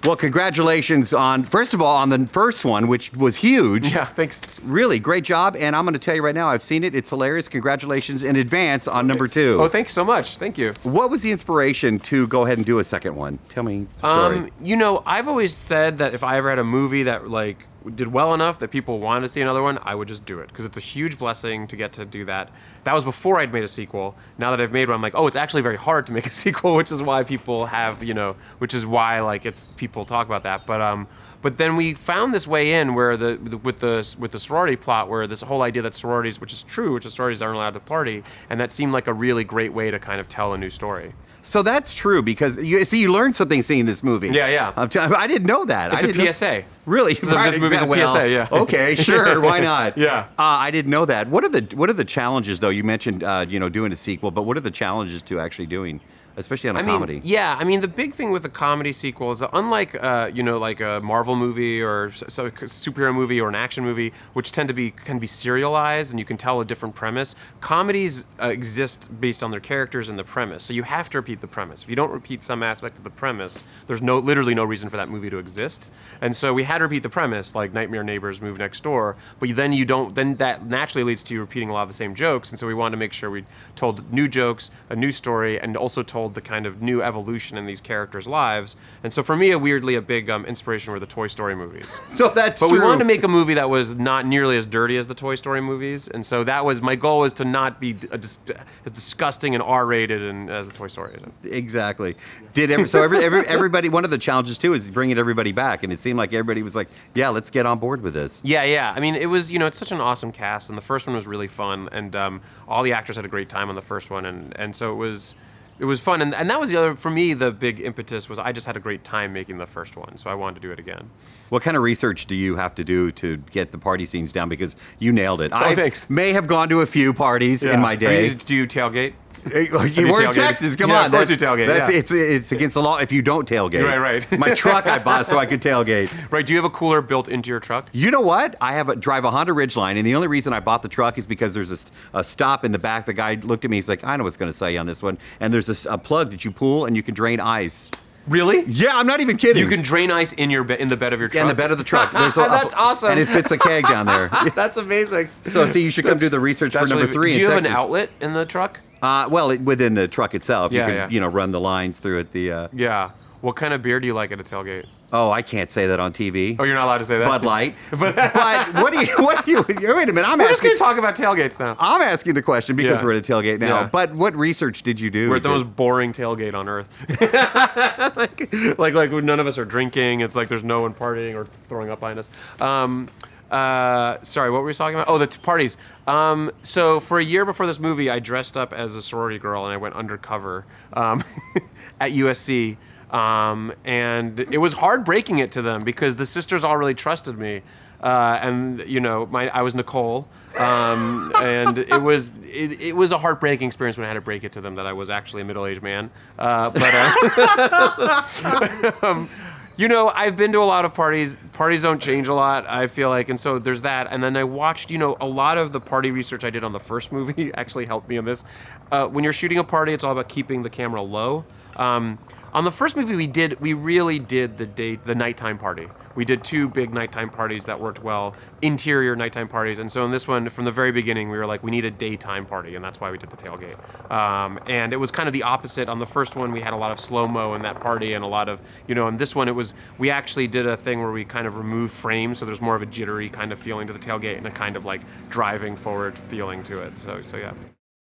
Well, congratulations first of all, on the first one, which was huge. Yeah, thanks. Really, great job. And I'm going to tell you right now, I've seen it. It's hilarious. Congratulations in advance on number 2. Oh, thanks so much. Thank you. What was the inspiration to go ahead and do a second one? Tell me the story. I've always said that if I ever had a movie that like did well enough that people wanted to see another one, I would just do it because it's a huge blessing to get to do that. That was before I'd made a sequel. Now that I've made one, I'm like, oh, it's actually very hard to make a sequel, which is why people have, which is why like people talk about that. But then we found this way in where with the sorority plot, where this whole idea that sororities, which is true, which is sororities aren't allowed to party, and that seemed like a really great way to kind of tell a new story. So that's true because you learned something seeing this movie. Yeah. I didn't know that. It's a PSA. Really? So this movie's a PSA, yeah. Okay, sure. Why not? Yeah. I didn't know that. What are the challenges though? You mentioned doing a sequel, but what are the challenges to actually doing, especially on a comedy? The big thing with a comedy sequel is that unlike like a Marvel movie or a superhero movie or an action movie, which can be serialized and you can tell a different premise, comedies exist based on their characters and the premise. So you have to repeat the premise. If you don't repeat some aspect of the premise, there's literally no reason for that movie to exist. And so we had to repeat the premise, like Nightmare Neighbors Move Next Door, but then that naturally leads to you repeating a lot of the same jokes. And so we wanted to make sure we told new jokes, a new story, and also told the kind of new evolution in these characters' lives. And so for me, weirdly a big inspiration were the Toy Story movies. So that's But true. we wanted to make a movie that was not nearly as dirty as the Toy Story movies. And so that was, my goal was to not be as disgusting and R-rated as the Toy Story. Exactly. Everybody, one of the challenges too is bringing everybody back. And it seemed like everybody was like, yeah, let's get on board with this. Yeah. I mean, it was, it's such an awesome cast. And the first one was really fun. And all the actors had a great time on the first one. And so it was fun, and that was for me, the big impetus was I just had a great time making the first one, so I wanted to do it again. What kind of research do you have to do to get the party scenes down? Because you nailed it. Thanks. May have gone to a few parties in my day. Do you tailgate? You were in Texas. Come on. Of course you tailgate. It's against the law if you don't tailgate. Right. My truck I bought so I could tailgate. Right. Do you have a cooler built into your truck? You know what? I drive a Honda Ridgeline, and the only reason I bought the truck is because there's a stop in the back. The guy looked at me. He's like, I know what's going to say on this one. And there's a plug that you pull, and you can drain ice. Really? Yeah, I'm not even kidding. You can drain ice in the bed of your truck? Yeah, in the bed of the truck. That's awesome. And it fits a keg down there. That's amazing. So, see, you should come do the research for number 3 Do you in have Texas. an outlet in the truck? Within the truck itself. Yeah, you can, run the lines through it. Yeah. What kind of beer do you like at a tailgate? Oh, I can't say that on TV. Oh, you're not allowed to say that? Bud Light. But what do you, wait a minute, We're just going to talk about tailgates now. I'm asking the question because we're at a tailgate now. Yeah. But what research did you do? We're at the most boring tailgate on earth. like none of us are drinking. It's like there's no one partying or throwing up behind us. Sorry, what were we talking about? Oh, the parties. So for a year before this movie, I dressed up as a sorority girl and I went undercover at USC. And it was hard breaking it to them because the sisters all really trusted me. And I was Nicole, and it was a heartbreaking experience when I had to break it to them that I was actually a middle-aged man. I've been to a lot of parties. Parties don't change a lot, I feel like, and so there's that. And then I watched, a lot of the party research I did on the first movie actually helped me on this. When you're shooting a party, it's all about keeping the camera low. On the first movie we really did the nighttime party. We did 2 big nighttime parties that worked well, interior nighttime parties. And so in this one, from the very beginning, we were like, we need a daytime party, and that's why we did the tailgate. And it was kind of the opposite. On the first one, we had a lot of slow-mo in that party and a lot of, in this one, we actually did a thing where we kind of removed frames, so there's more of a jittery kind of feeling to the tailgate and a kind of like driving forward feeling to it. So yeah.